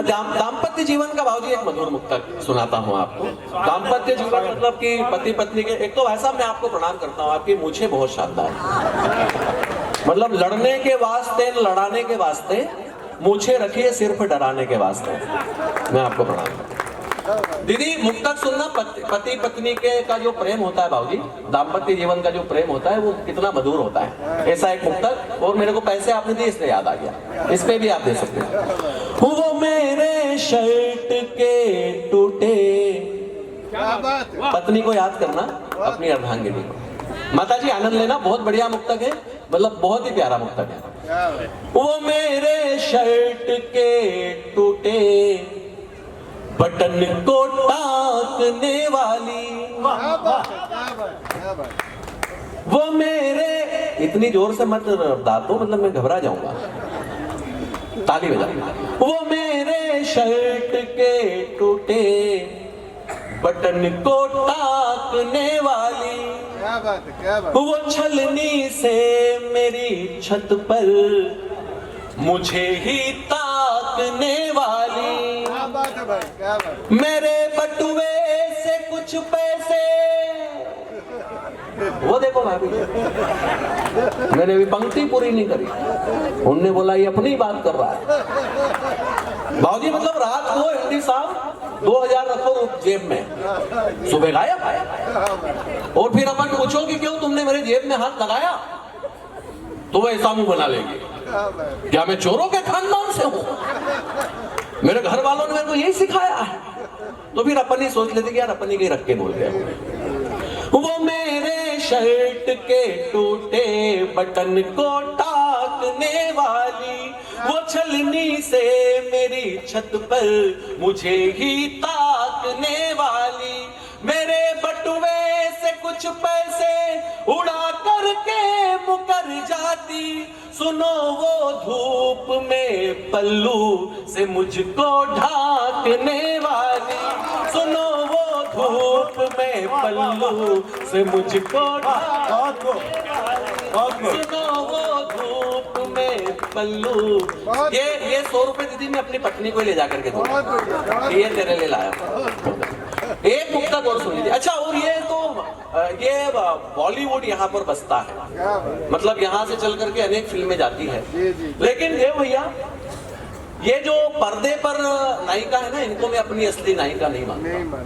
दाम्पत्य जीवन का भाव जी एक मधुर मुक्तक सुनाता हूँ आपको। दाम्पत्य जीवन मतलब कि पति पत्नी के, एक तो भाई साहब मैं आपको प्रणाम करता हूँ, आपकी मूछे बहुत शानदार है। मतलब लड़ने के वास्ते, लड़ाने के वास्ते मूछे रखिए, सिर्फ डराने के वास्ते। मैं आपको प्रणाम करता हूँ। दीदी मुक्तक सुनना, पति पत्नी के का जो प्रेम होता है भाजी, दाम्पत्य जीवन का जो प्रेम होता है वो कितना मधुर होता है, ऐसा एक मुक्तक। और मेरे को पैसे आपने दिए इसलिए याद आ गया, इस पे भी आप दे सकते हैं। वो मेरे शर्ट के टूटे, पत्नी को याद करना, अपनी अर्धांगिनी को। माता जी आनंद लेना, बहुत बढ़िया मुक्तक है, मतलब बहुत ही प्यारा मुक्तक है। वो मेरे शर्ट के टूटे बटन को टाकने वाली, वो मेरे, इतनी जोर से मत दादो, मतलब मैं घबरा जाऊंगा, ताली बजा। वो मेरे शर्ट के टूटे बटन को टाकने वाली, क्या बात है, क्या बात। वो छलनी से मेरी छत पर मुझे ही ताकने वाली, क्या बात है भाई, क्या बात। मेरे बटुए से कुछ पैसे, वो देखो भाभी, मैंने भी पंक्ति पूरी नहीं करी, उनने बोला ये अपनी बात कर रहा है। बाबूजी मतलब रात को एमडी साहब 2000 रखो जेब में, सुबह गायब आया। और फिर अपन पूछो कि क्यों तुमने मेरे जेब में हाथ लगाया, तो वो ऐसा मुंह बना लेंगे, क्या मैं चोरों के खानदान से हूं? मेरे घर वालों ने मेरे को यही सिखाया है। तो फिर अपन ही सोच लेते कि यार अपन ही कहीं रख के बोल गए। वो मेरे शर्ट के टूटे बटन को टाकने वाली, वो छलनी से मेरी छत पर मुझे ही ताकने वाली, मेरे बटुए से कुछ पैसे उड़ा करके मुकर जाती, सुनो वो धूप में पल्लू से मुझको ढाकने वाली, सुनो वो धूप में पल्लू से मुझको सुनो वो धूप में पल्लू। ये 100 रुपए दीदी मैं अपनी पत्नी को ले जाकर के दूंगा, ये तेरे लिए लाया। एक मुक्तक और सुन लीजिए। अच्छा, और ये तो ये बॉलीवुड यहाँ पर बसता है, मतलब यहाँ से चल करके अनेक फिल्में जाती है, लेकिन देव भैया ये जो पर्दे पर नायिका है ना, इनको मैं अपनी असली नायिका नहीं मानता।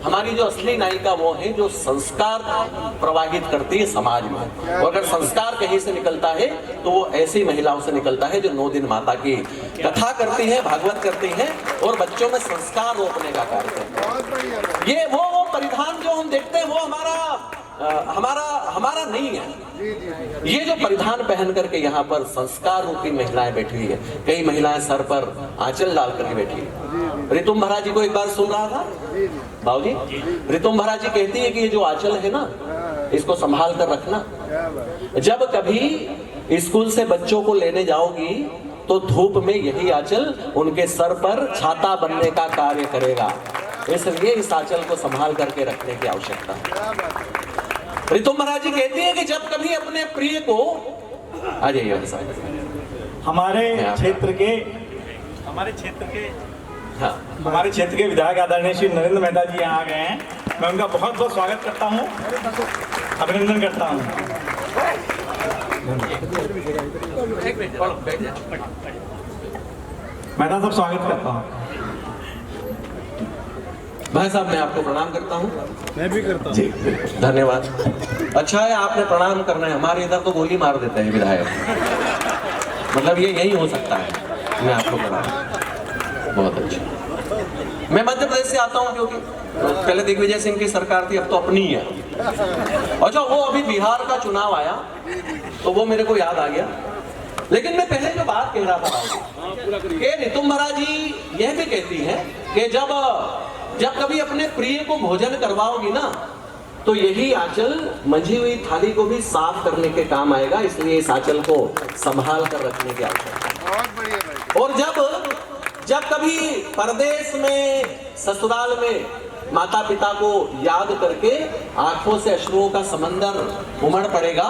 हमारी जो असली नायिका वो है जो संस्कार प्रवाहित करती है समाज में, और अगर संस्कार कहीं से निकलता है तो वो ऐसी महिलाओं से निकलता है जो 9 दिन माता की कथा करती है, भागवत करती है और बच्चों में संस्कार रोकने का कार्य करती है। ये वो परिधान जो हम देखते हैं वो हमारा नहीं है। ये जो परिधान पहन करके यहाँ पर संस्कार रूपी महिलाएं बैठी हुई है, कई महिलाएं सर पर आंचल डाल करके बैठी है। रितुम भरा जी को एक बार सुन रहा था बाबूजी, रितुम भरा जी कहती है कि ये जो आंचल है ना, इसको संभाल कर रखना, जब कभी स्कूल से बच्चों को लेने जाओगी तो धूप में यही आंचल उनके सर पर छाता बनने का कार्य करेगा, इसलिए इस आंचल को संभाल करके रखने की आवश्यकता है। रितुम महाराज जी कहती है कि जब कभी अपने प्रिय को, आ जाइए हमारे क्षेत्र के विधायक आदरणीय श्री नरेंद्र मेहता जी यहाँ आ गए हैं। मैं उनका बहुत बहुत स्वागत करता हूँ, अभिनंदन करता हूँ। मेहता साहब स्वागत करता हूँ। भाई साहब मैं आपको प्रणाम करता हूँ। मैं भी करता हूँ जी, धन्यवाद। अच्छा है आपने प्रणाम करना है, हमारे इधर तो गोली मार देते हैं विधायक, मतलब ये यही हो सकता है। मैं आपको प्रणाम, बहुत अच्छा। मैं मध्य प्रदेश से आता हूँ, क्योंकि पहले दिग्विजय सिंह की सरकार थी, अब तो अपनी है। अच्छा, वो अभी बिहार का चुनाव आया तो वो मेरे को याद आ गया, लेकिन मैं पहले जो बात कह रहा था कि रितुम महाराज जी यह भी कहती है कि जब कभी अपने प्रिय को भोजन करवाओगी ना, तो यही आंचल मंझी हुई थाली को भी साफ करने के काम आएगा, इसलिए इस आंचल को संभाल कर रखने की आवश्यकता है। बहुत बढ़िया भाई। और जब कभी परदेश में, ससुराल में माता पिता को याद करके आंखों से अश्रुओं का समंदर उमड़ पड़ेगा,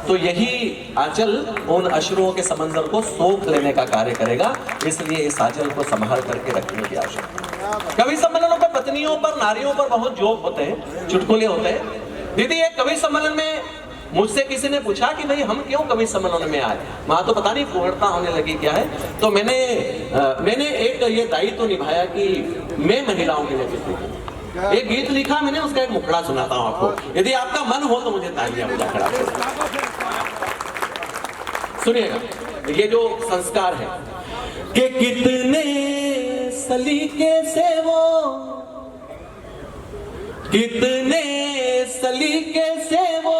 तो यही आंचल उन अश्रुओं के समंदर को सोख लेने का कार्य करेगा। इसलिए इस आंचल को संभाल करके रखने की आवश्यकता है। कवि सम्मेलनों पर पत्नियों पर, नारियों पर बहुत जोक होते हैं, चुटकुले होते हैं। दीदी, एक कवि सम्मेलन में मुझसे किसी ने पूछा कि भाई हम क्यों कवि सम्मेलन में आए, वहां तो पता नहीं फुहड़ता होने लगी क्या है। तो मैंने एक ये दायित्व तो निभाया कि मैं महिलाओं के लिए कुछ लिखूं। एक गीत लिखा मैंने, उसका एक मुखड़ा सुनाता हूं आपको। यदि आपका मन हो तो मुझे तालियां बजा कर सुनिएगा। ये जो संस्कार है कि कितने सलीके से कितने सलीके से वो